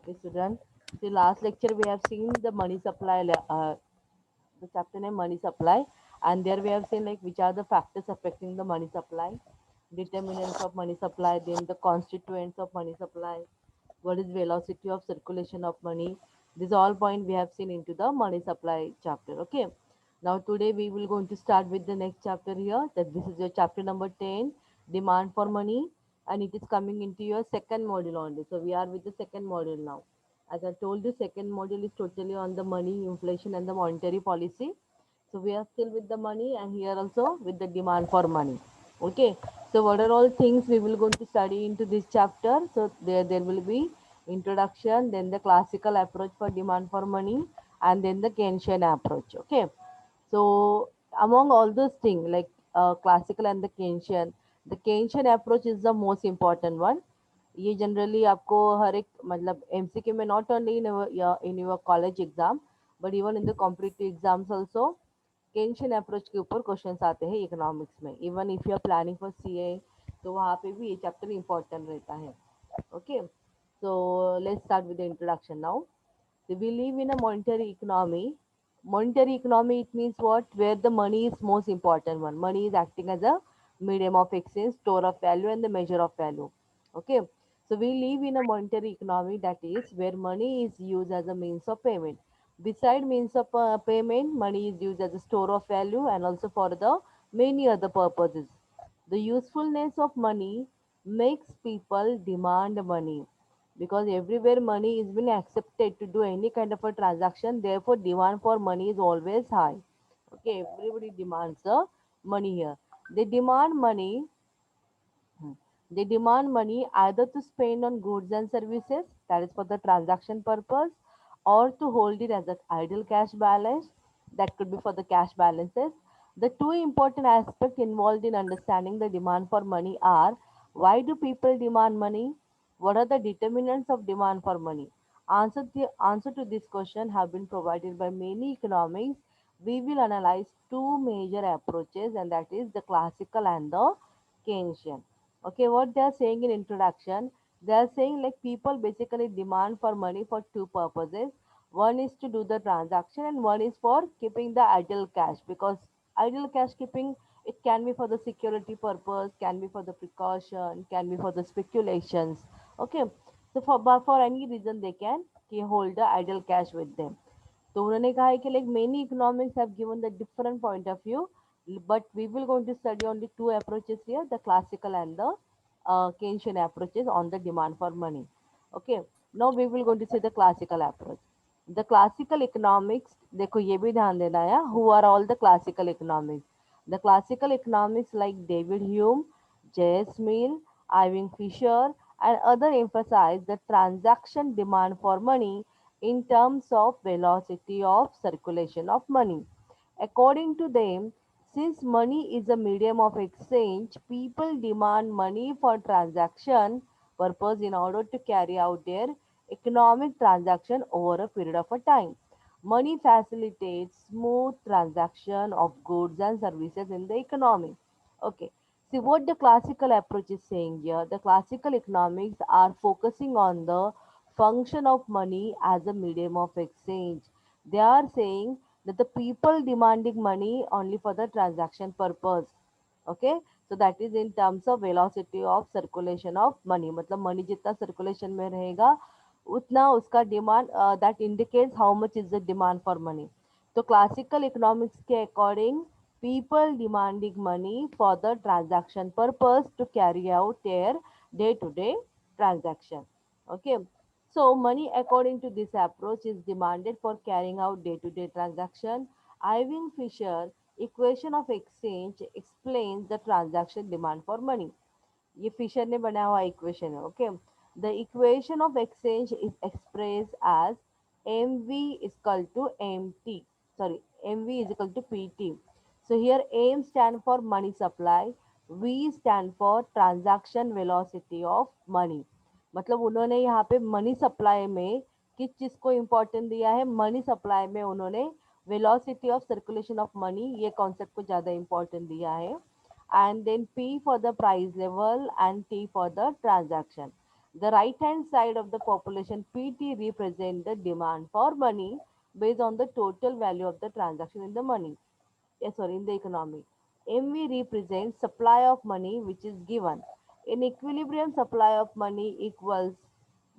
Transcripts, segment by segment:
Okay, student. The last lecture we have seen the money supply, the chapter name money supply, and there we have seen like which are the factors affecting the money supply, determinants of money supply, then the constituents of money supply, what is velocity of circulation of money. This all point we have seen into the money supply chapter. Okay. Now today we will going to start with the next chapter here. That this is your chapter number 10, demand for money, and it is coming into your second module only. So we are with the second module now. As I told you, second module is totally on the money, inflation, and the monetary policy. So we are still with the money, and here also with the demand for money. Okay. So what are all things we will going to study into this chapter? So there will be introduction, then the classical approach for demand for money, and then the Keynesian approach. Okay. So among all those things like classical and the Keynesian approach is the most important one. ये generally आपको हर एक मतलब MCQ में not only in your college exam but even in the competitive exams also Keynesian approach के ऊपर questions आते हैं इकोनॉमिक्स में even if you are planning for CA तो वहाँ पे भी ये चैप्टर इंपॉर्टेंट रहता है okay so let's start with the introduction now so we live in a monetary economy. Monetary economy, it means what? Where the money is most important one. Money is acting as a medium of exchange, store of value, and the measure of value. Okay. So we live in a monetary economy that is where money is used as a means of payment. Beside means of payment, money is used as a store of value and also for the many other purposes. The usefulness of money makes people demand money because everywhere money is been accepted to do any kind of a transaction, therefore demand for money is always high. Okay, everybody demands the money here. They demand money. They demand money either to spend on goods and services, that is for the transaction purpose, or to hold it as an idle cash balance, that could be for the cash balances. The two important aspects involved in understanding the demand for money are why do people demand money? What are the determinants of demand for money? Answer to this question have been provided by many economics. We will analyze two major approaches, and that is the classical and the Keynesian. Okay, what they are saying in introduction, they are saying like people basically demand for money for two purposes. One is to do the transaction, and one is for keeping the idle cash because idle cash keeping it can be for the security purpose, can be for the precaution, can be for the speculations. Okay, so for any reason they can hold the idle cash with them. तो उन्होंने कहा है कि like many economics have given the different point of view, but we will going to study only two approaches here, the classical and the Keynesian approaches on the demand for money. Okay, now we will going to see the classical approach. The classical economics, देखो ये भी ध्यान देना है, who are all the classical economics? The classical economics like David Hume, J.S. Mill, Irving Fisher, and other emphasize the transaction demand for money in terms of velocity of circulation of money. According to them, since money is a medium of exchange, people demand money for transaction purpose in order to carry out their economic transaction over a period of a time. Money facilitates smooth transaction of goods and services in the economy. Okay. See what the classical approach is saying here. The classical economics are focusing on the function of money as a medium of exchange. They are saying that the people demanding money only for the transaction purpose. Okay, so that is in terms of velocity of circulation of money. मतलब money जितना circulation में रहेगा उतना उसका demand that indicates how much is the demand for money. तो classical economics के according people demanding money for the transaction purpose to carry out their day to day transaction. Okay, so money according to this approach is demanded for carrying out day to day transaction. Irving Fisher equation of exchange explains the transaction demand for money. ये Fisher ने बनाया हुआ equation है okay the equation of exchange is express as M V is equal to M T sorry M V is equal to P T so here M stand for money supply, V stand for transaction velocity of money. मतलब उन्होंने यहाँ पे money supply में किस चीज को important दिया है मनी सप्लाई में उन्होंने velocity of circulation of money ये कॉन्सेप्ट को ज़्यादा इम्पोर्टेंट दिया है and then P for the price level and T for the transaction. The right hand side of the population PT represent the demand for money based on the total value of the transaction in the money. Yes, sorry, in the economy. MV represents supply of money which is given. In equilibrium, supply of money equals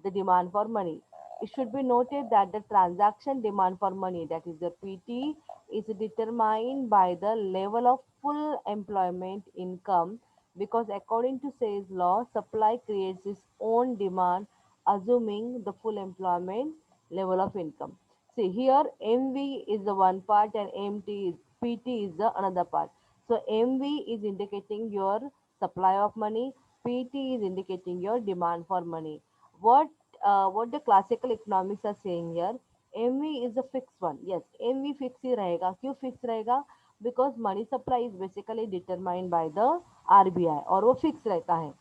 the demand for money. It should be noted that the transaction demand for money, that is the PT, is determined by the level of full employment income, because according to Say's law, supply creates its own demand assuming the full employment level of income. See here, MV is the one part and PT is the another part. So MV is indicating your supply of money, PT is indicating your demand for money. What what the classical economics are saying here, MV is a fixed one. Yes, MV fix ही रहेगा. क्यों fix रहेगा? Because money supply is basically determined by the RBI और वो fix रहता है.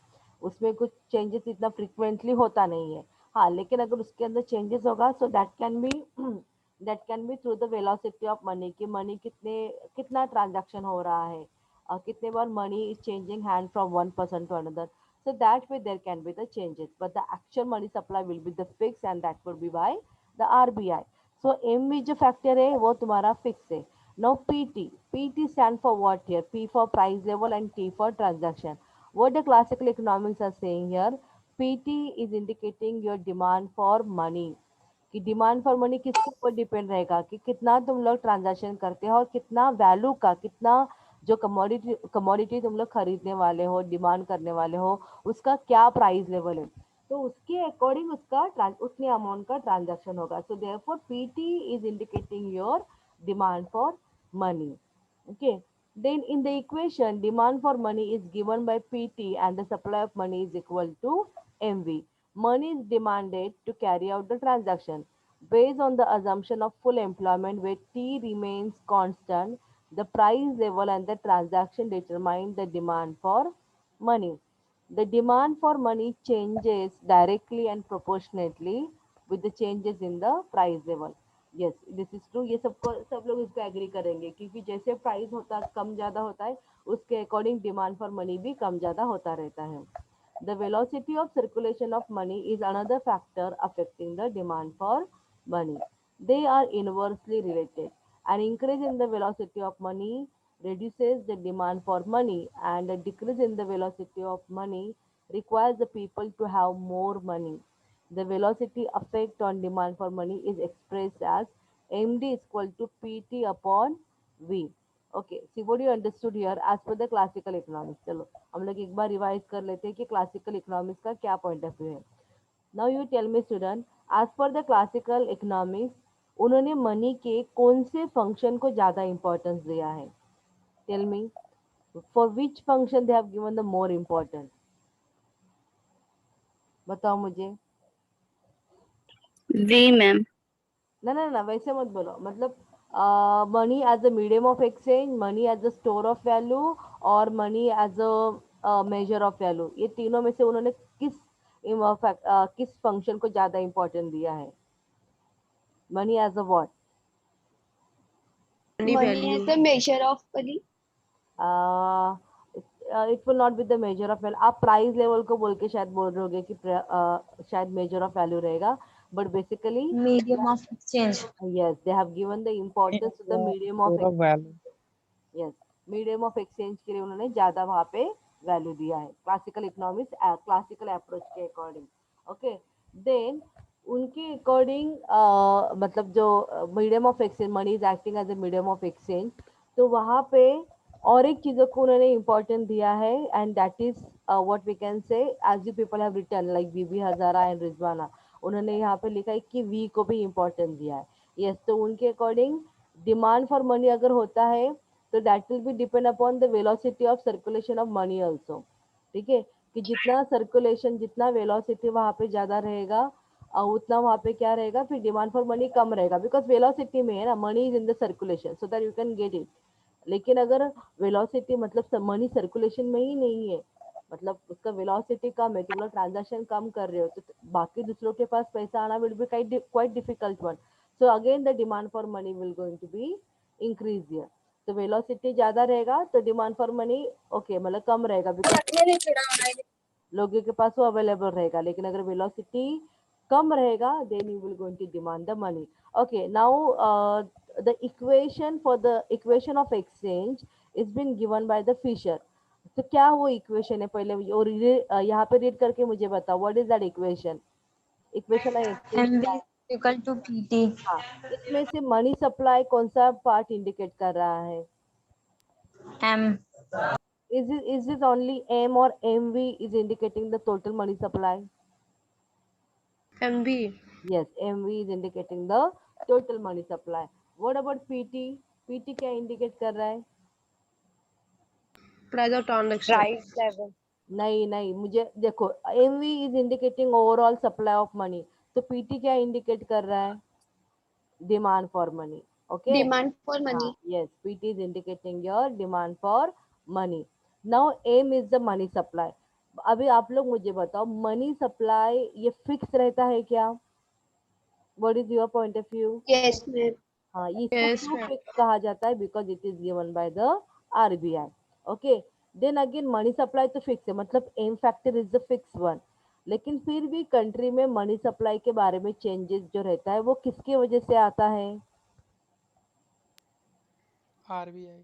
उसमें कुछ changes इतना frequently होता नहीं है. हाँ, लेकिन अगर उसके अंदर changes होगा, so that can be through the velocity of money, कि money कितना transaction हो रहा है, कितने बार money is changing hand from one person to another. So that way there can be the changes, but the actual money supply will be the fixed and that would be by the RBI. So MV जो factor है वो तुम्हारा fix है. Now PT stand for what here? P for price level and T for transaction. What the classical economics are saying here, PT is indicating your demand for money, कि demand for money किसके ऊपर depend रहेगा, कि कितना तुम लोग transaction करते हो और कितना वैल्यू का, कितना जो कमोडिटी तुम लोग खरीदने वाले हो, डिमांड करने वाले हो, उसका क्या प्राइस लेवल है, तो उसके अकॉर्डिंग उतने अमाउंट का ट्रांजैक्शन होगा. So therefore PT is indicating your demand for money. Okay. Then in the equation, demand for money is given by PT and the supply of money is equal to MV. Money is demanded to carry out the transaction. Based on the assumption of full employment where T remains constant, the price level and the transaction determine the demand for money. The demand for money changes directly and proportionately with the changes in the price level. Yes, this is true. ये सबको सब लोग इसको agree करेंगे, क्योंकि जैसे price होता कम ज़्यादा होता है, उसके अकॉर्डिंग डिमांड फॉर मनी भी कम ज़्यादा होता रहता है. The velocity of circulation of money is another factor affecting the demand for money. They are inversely related. An increase in the velocity of money reduces the demand for money, and a decrease in the velocity of money requires the people to have more money. The velocity effect on demand for money is expressed as MD is equal to PT upon V. Okay, see what you understood here as per the classical economics. चलो हम लोग एक बार revise कर लेते हैं कि classical economics का क्या point of view है. Now you tell me student, as per the classical economics, उन्होंने मनी के कौन से फंक्शन को ज़्यादा इम्पोर्टेंस दिया है? Tell me, for which function they have given the more important? बताओ मुझे. जी मैम. ना ना ना वैसे मत बोलो, मतलब money as a medium of exchange, money as a store of value, और money as a measure of value, ये तीनों में से उन्होंने किस फंक्शन को ज्यादा इंपॉर्टेंट दिया है? Money as a what? Money as a measure of money. It will not be the measure of value. आप प्राइस लेवल को बोल के शायद बोल रहे होगे कि शायद मेजर ऑफ वैल्यू रहेगा, but basically medium of exchange. yes, they have given the importance to the medium of store of value. Yes, medium of exchange के लिए उन्होंने ज्यादा वहां पे वैल्यू दिया है क्लासिकल इकोनॉमिक्स, क्लासिकल अप्रोच के अकॉर्डिंग. ओके, देन उनके अकॉर्डिंग मतलब जो medium of exchange, money is acting as a medium of exchange, तो वहां पे और एक चीजों को उन्होंने इम्पोर्टेंट दिया है, and that is what we can say as you people have written like Bibi Hazara and Rizwana, उन्होंने यहाँ पे लिखा है कि वी को भी इम्पोर्टेंट दिया है. यस, तो उनके अकॉर्डिंग डिमांड फॉर मनी अगर होता है तो that will be depend upon the velocity of circulation of money also. ठीक है, कि जितना सर्कुलेशन, जितना वेलोसिटी वहां पे ज्यादा रहेगा, उतना वहां पे क्या रहेगा, फिर डिमांड फॉर मनी कम रहेगा, बिकॉज वेलोसिटी में है ना, money is in the circulation, so that you can get it. लेकिन अगर वेलोसिटी मतलब मनी सर्कुलेशन में ही नहीं है, मतलब उसका वेलोसिटी कम है, तुम लोग ट्रांजेक्शन कम कर रहे हो, तो बाकी दूसरों के पास पैसा आना will be quite difficult one. So again the demand for money will going to be increase here. तो वेलोसिटी ज्यादा रहेगा तो डिमांड फॉर मनी ओके मतलब कम रहेगा, बिकॉज लोगों के पास वो अवेलेबल रहेगा, लेकिन अगर वेलोसिटी कम रहेगा then you will going to demand the money. Okay, now the equation of exchange is been given by the Fisher. तो क्या वो इक्वेशन है पहले, और यहाँ पे रीड करके मुझे बताओ what is that equation. Equation of exchange MV क्या है? is equal to PT. हाँ, इसमें से मनी सप्लाई कौन सा पार्ट इंडिकेट कर रहा है? M. Is it only M or MV is indicating the total money supply? MB. Yes, MV is indicating the total money supply. What about PT? PT क्या indicate कर रहा है? Price of transaction. Price level. नहीं नहीं, मुझे देखो, MV is indicating overall supply of money. तो PT क्या indicate कर रहा है? Demand for money. Okay. Demand for हाँ, money. yes, PT is indicating your demand for money. Now M is the money supply. अभी आप लोग मुझे बताओ, मनी सप्लाई ये फिक्स रहता है क्या? What is your point of view? Yes, ma'am. हाँ, ये इसको Yes, क्यों ma'am. फिक्स कहा जाता है? Because it is given by the RBI. Okay, then again money supply तो फिक्स है, मतलब M factor is the fix one. लेकिन फिर भी कंट्री में मनी सप्लाई के बारे में चेंजेस जो रहता है वो किसकी वजह से आता है? RBI.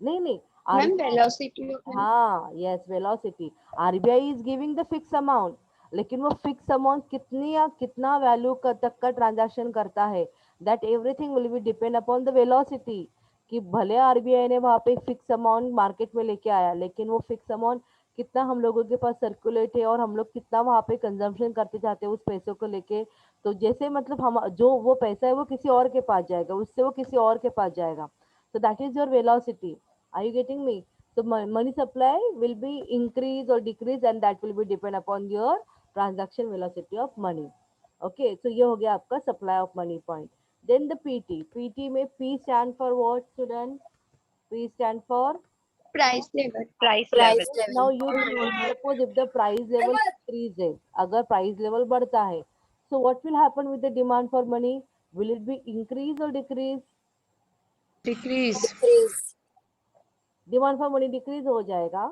नहीं नहीं, Ma'am, RBI. velocity of money. हाँ, yes, velocity. RBI is giving the fix amount, लेकिन वो फिक्स अमाउंट कितनी या कितना वैल्यू तक का ट्रांजैक्शन करता है, that everything will be depend upon the velocity. कि भले आरबीआई ने वहाँ पे एक फिक्स अमाउंट मार्केट में लेके आया, लेकिन वो फिक्स अमाउंट कितना हम लोगों के पास सर्कुलेट है और हम लोग कितना वहाँ पे कंजम्पशन करते जाते हैं उस पैसों को लेके. तो जैसे मतलब हम जो वो पैसा है वो किसी और के पास जाएगा, उससे वो किसी और के पास जाएगा. So that is your velocity. Are you getting me? So money supply will be increase or decrease, and that will be depend upon your transaction velocity of money. Okay, so ये हो गया आपका supply of money point. Then the PT. PT में P stand for what, student? P stand for Price level. Price level. price. Now you tell me, suppose if the price level increases, अगर price level बढ़ता है, so what will happen with the demand for money? Will it be increase or decrease? Decrease. Demand for money decrease हो जाएगा.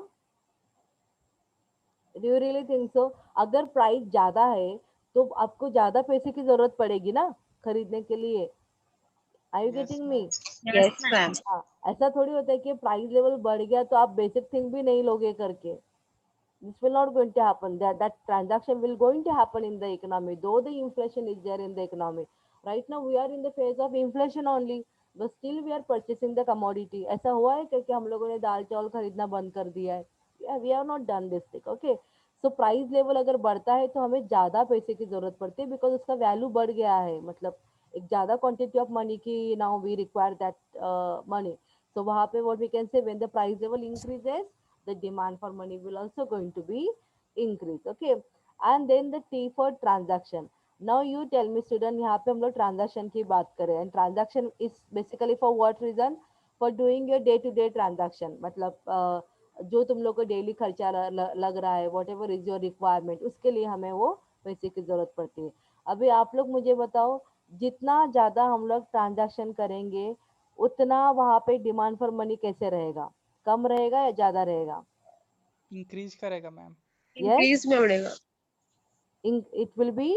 Do you really think so? अगर price ज्यादा है तो आपको ज्यादा पैसे की जरूरत पड़ेगी ना खरीदने के लिए. Are you Yes, getting me? ma'am. Yes, ma'am. हाँ, ऐसा थोड़ी होता है कि प्राइस लेवल बढ़ गया तो आप बेसिक थिंग भी नहीं लोगे करके. This will not going to happen. That transaction will going to happen in the economy, though the inflation is there in the economy. Right now we are in the phase of inflation only, but still we are purchasing the commodity. ऐसा हुआ है क्योंकि हम लोगों ने दाल चावल खरीदना बंद कर दिया है? Yeah, we have not done this thing. Okay, so price level अगर बढ़ता है तो हमें ज़्यादा पैसे की ज़रूरत पड़ती है, बिकॉज उसका वैल्यू बढ़ गया है, मतलब एक ज़्यादा क्वांटिटी ऑफ मनी की now we require that money. So वहाँ पे what we can say, when the price level increases, the demand for money will also going to be increase. Okay, and then the T for transaction. Now you tell me student, यहाँ पे हम लोग transaction की बात करें, and transaction is basically for what reason? For doing your day to day transaction. मतलब जो तुम लोग को डेली खर्चा लग रहा है, what ever is your requirement, उसके लिए हमें वो पैसे की जरूरत पड़ती है. अभी आप लोग मुझे बताओ, जितना ज्यादा हम लोग ट्रांजैक्शन करेंगे उतना वहां पे डिमांड फॉर मनी कैसे रहेगा? कम रहेगा या ज्यादा रहेगा? Increase करेगा मैम. Yes, Increase में बढ़ेगा. it will be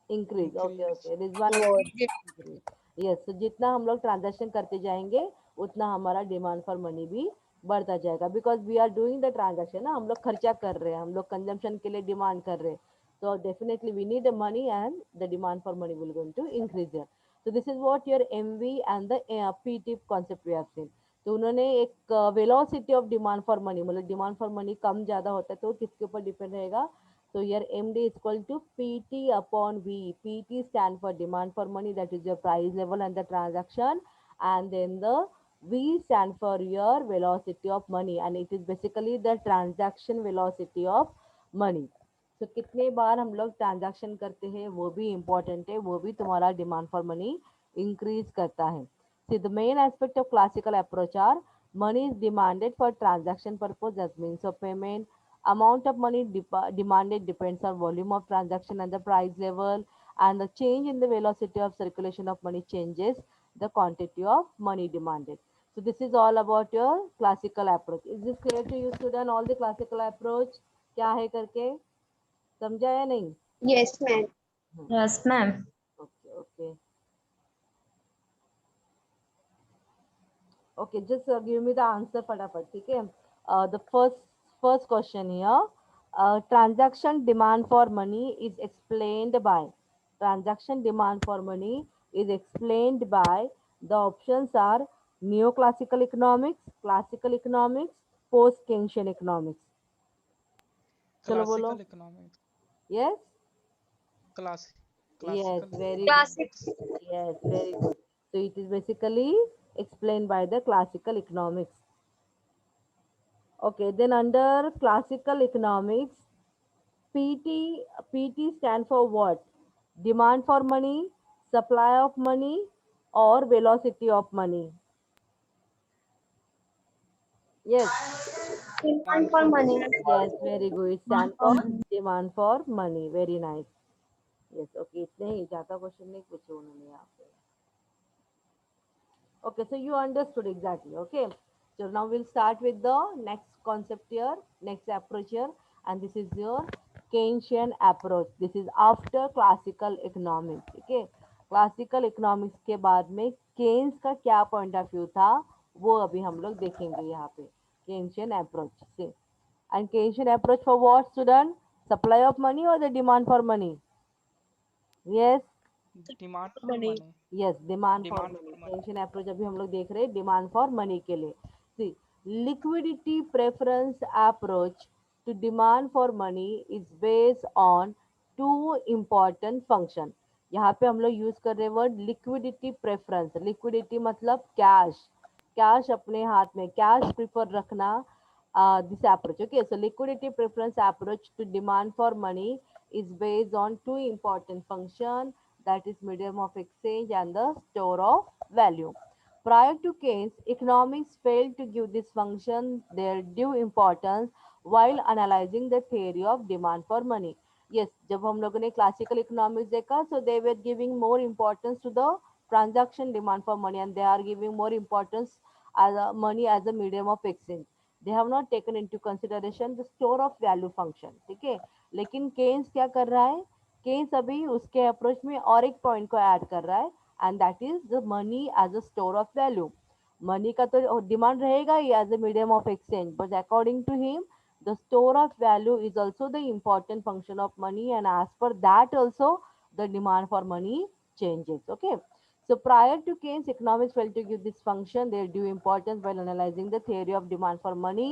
increase. Okay, Increase. okay, Rizwan will be increase. Yes, so जितना हम लोग ट्रांजैक्शन करते जाएंगे उतना हमारा डिमांड फॉर मनी भी बढ़ता जाएगा, because we are doing the transaction ना, हम लोग खर्चा कर रहे हैं, हम लोग कंजम्पशन के लिए डिमांड कर रहे हैं. तो definitely we need the money and the demand for money will going to increase there. so this is what your MV and the PT concept we have seen. तो उन्होंने एक velocity of demand for money, मतलब demand for money कम ज्यादा होता है तो किसके ऊपर डिपेंड रहेगा? So your MD is equal to PT upon V. PT stand for demand for money, that is your price level and the transaction, and then the V stand for your velocity of money, and it is basically the transaction velocity of money. So कितने बार हम लोग transaction करते हैं वो भी important है, वो भी तुम्हारा डिमांड फॉर मनी इंक्रीज करता है. See, the main aspect of classical approach are money is demanded for transaction purpose as means of payment. Amount of money demanded depends on volume of transaction and the price level, and the change in the velocity of circulation of money changes the quantity of money demanded. So this is all about your classical approach. Is this clear to you, student? All the classical approach? क्या है करके, समझा या नहीं? Yes, ma'am. Yes, ma'am. Okay okay okay, just give me the answer फटाफट, ठीक है? The first question here, transaction demand for money is explained by, transaction demand for money is explained by, the options are neoclassical economics, classical economics, post Keynesian economics. चलो बोलो. Classical economics. Yes, class yes, classical very good. Classics. Yes, very good. So it is basically explained by the classical economics. Okay, then under classical economics, PT stand for what? Demand for money, supply of money, or velocity of money? Yes, Demand for money. yes, very good. It stand for demand for money. Very nice. Yes, okay. इतने ही ज़्यादा question नहीं पूछे उन्होंने यहाँ पे. Okay, so you understood exactly. Okay, so now we'll start with the next concept here, next approach here, and this is your Keynesian approach. This is after classical economics. Okay, classical economics के बाद में Keynes का क्या point of view था वो अभी हम लोग देखेंगे यहाँ पे Keynesian approach से. And Keynesian approach for what, student? Supply of money or the demand for money? Yes. Demand for Money. Money. Yes, demand for demand money. For money. Tension approach अभी हम लोग देख रहे हैं डिमांड फॉर मनी के लिए. See, liquidity preference approach to demand for money is based on two important function. यहाँ पे हम लोग यूज कर रहे हैं वर्ड लिक्विडिटी प्रेफरेंस. लिक्विडिटी मतलब कैश, कैश अपने हाथ में, कैश प्रिफर रखना. This approach, okay. So liquidity preference approach to demand for money is based on two important functions, that is medium of exchange and the store of value. Prior to Keynes, economics failed to give this function their due importance while analyzing the theory of demand for money. Yes, जब हम लोगों ने classical economics देखा, so they were giving more importance to the transaction demand for money, and they are giving more importance as a money as a medium of exchange. They have not taken into consideration the store of value function. ठीक है, लेकिन Keynes क्या कर रहा है, Keynes अभी उसके approach में और एक पॉइंट को ऐड कर रहा है, and that is the money as a store of value. Money का तो डिमांड रहेगा ही as a medium of exchange, but according to him the store of value is also the important function of money, and as per that also the demand for money changes. Okay, so prior to Keynes, economics failed to give this function their due importance while analyzing the theory of demand for money.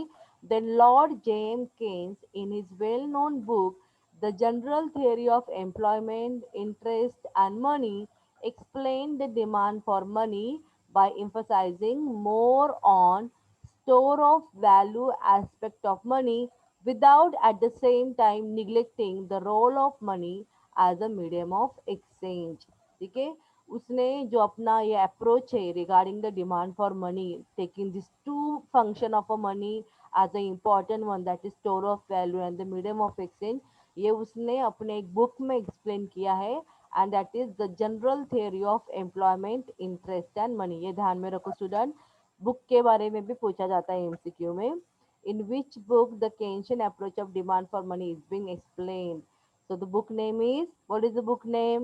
Then Lord James Keynes, in his well-known book The General Theory of Employment, Interest and Money, explained the demand for money by emphasizing more on store of value aspect of money without at the same time neglecting the role of money as a medium of exchange. ठीक है, उसने जो अपना ये approach है regarding the demand for money, taking this to function of a money as an important one, that is store of value and the medium of exchange, ये उसने अपने एक बुक में एक्सप्लेन किया है, and that is the general theory of employment, interest and money. ये ध्यान में रखो स्टूडेंट, बुक के बारे में भी पूछा जाता है एमसीक्यू में. In which book the Keynesian approach of demand for money is being explained. So the book name is, what is the book name?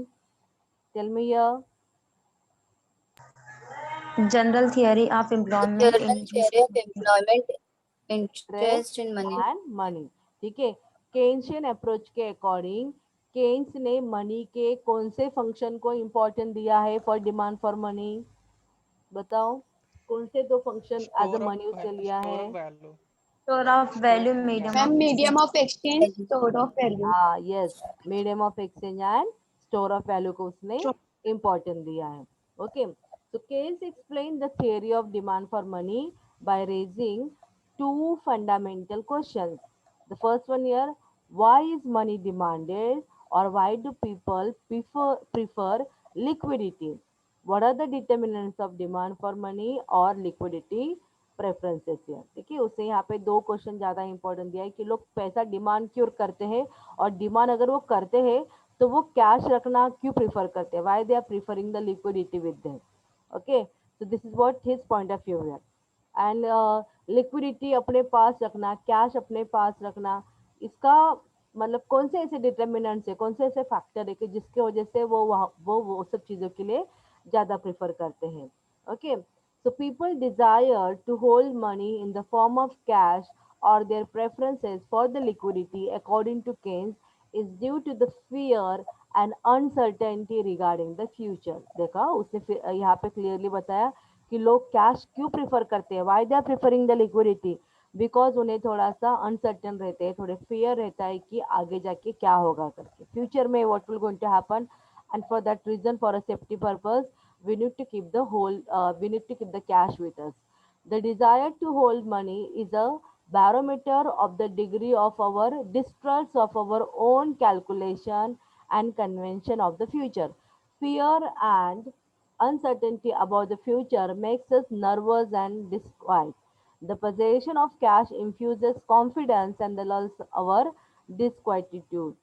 Tell me here. General theory of employment, General theory of employment, Interest interest in money. And money. ठीक है, केंशियन approach के according Keynes ने money के कौन से function को important दिया है फॉर डिमांड फॉर मनी? बताओ, कौन से दो फंक्शन एज अ मनी उसने लिया स्टोर है? Of value. store of value, medium Ma'am, of medium exchange. of exchange, store of value. हाँ, yes, medium of exchange and store of value को उसने इम्पोर्टेंट दिया है. Okay, so Keynes explained the theory of demand for money by raising two fundamental questions. The first one here, why is money demanded, or why do people prefer liquidity? What are the determinants of demand for money or liquidity preferences है? ठीक है, उसने यहाँ पे दो question ज़्यादा important दिया है कि लोग पैसा डिमांड क्यों करते हैं, और डिमांड अगर वो करते हैं तो वो कैश रखना क्यों प्रीफर करते हैं, why they are preferring the liquidity with them. Okay, so this is what his point of view है. एंड लिक्विडिटी अपने पास रखना, कैश अपने पास रखना, इसका मतलब कौन से ऐसे डिटर्मिनेंट्स है, कौन से ऐसे फैक्टर है कि जिसके वजह से वो वहाँ वो सब चीज़ों के लिए ज़्यादा प्रेफर करते हैं. Okay, so people desire to hold money in the form of cash or their preferences for the liquidity according to Keynes is due to the fear and uncertainty regarding the future. देखा उसने यहाँ पे clearly बताया कि लोग cash क्यों prefer करते हैं. Why they are preferring the liquidity, because उन्हें थोड़ा सा अनसर्टन रहते हैं, थोड़े फियर रहता है कि आगे जाके क्या होगा करके, फ्यूचर में what will going to happen. And for that reason, for a safety purpose, we need to keep the we need to keep the cash with us. The desire to hold money is a barometer of the degree of our distrust of our own calculation and convention of the future. Fear and uncertainty about the future makes us nervous and disquiet. The possession of cash infuses confidence and lulls our disquietude.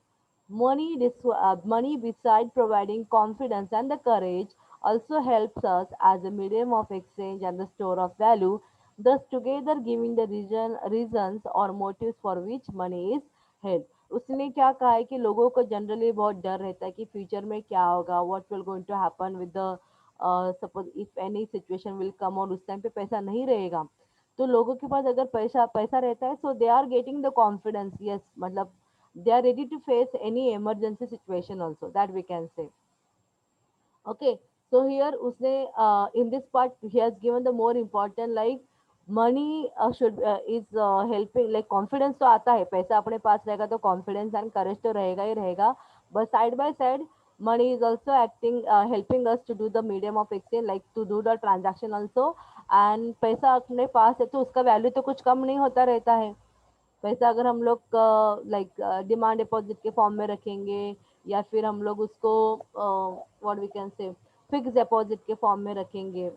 Money, beside providing confidence and the courage, also helps us as a medium of exchange and the store of value, thus together giving the reasons or motives for which money is held. उसने क्या कहा है कि लोगों को generally बहुत डर रहता है कि फ्यूचर में क्या होगा, what will going to happen with the suppose if any situation will come, और उस टाइम पे पैसा नहीं रहेगा. तो लोगों के पास अगर पैसा पैसा रहता है, so they are getting the confidence, yes, मतलब they are ready to face any emergency situation also, that we can say. Okay, so here usne in this part he has given the more important, like money should is helping, like confidence तो आता है, पैसा अपने पास रहेगा तो confidence and courage तो रहेगा ही रहेगा, but side by side money is also acting helping us to do the medium of exchange, like to do the transaction also. and पैसा अपने पास है तो उसका वैल्यू तो कुछ कम नहीं होता रहता है. पैसा अगर हम लोग लाइक डिमांड डिपॉजिट के फॉर्म में रखेंगे, या फिर हम लोग उसको what we can say fix deposit के फॉर्म में रखेंगे,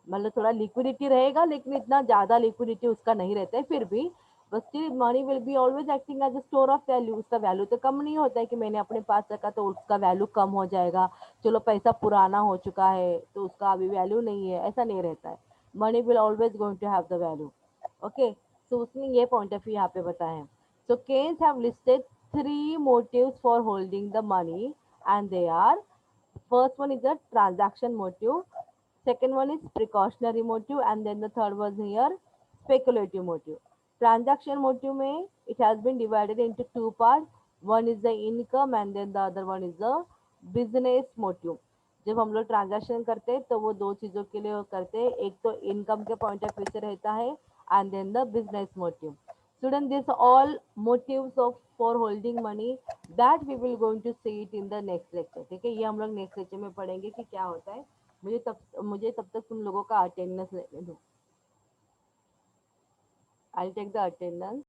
मतलब थोड़ा लिक्विडिटी रहेगा लेकिन इतना ज़्यादा लिक्विडिटी उसका नहीं रहता है फिर भी, but still money will be always acting as a store of value. उसका वैल्यू तो कम नहीं होता है कि मैंने अपने पास रखा तो उसका वैल्यू कम हो जाएगा, चलो पैसा पुराना हो चुका है तो उसका अभी वैल्यू नहीं है, ऐसा नहीं रहता है. Money will always going to have the value. Okay, तो उसने ये पॉइंट ऑफ व्यू यहाँ पे बताए हैं. So Keynes have listed 3 motives for holding the money, and they are: first one is the transaction motive, second one is precautionary motive, and then the third was here speculative motive. Transaction motive में it has been divided into 2 parts. One is the income and then the other one is the business motive. जब हम लोग transaction करते हैं तो वो दो चीज़ों के लिए करते हैं, एक तो इनकम के पॉइंट ऑफ व्यू से रहता है and then the business motive. Student, these all motives of for holding money that we will going to see it in the next lecture. ठीक है, ये हम लोग नेक्स्ट लेक्चर में पढ़ेंगे कि क्या होता है. मुझे तब तक तुम लोगों का अटेंडेंस लेने दो. I'll take the attendance.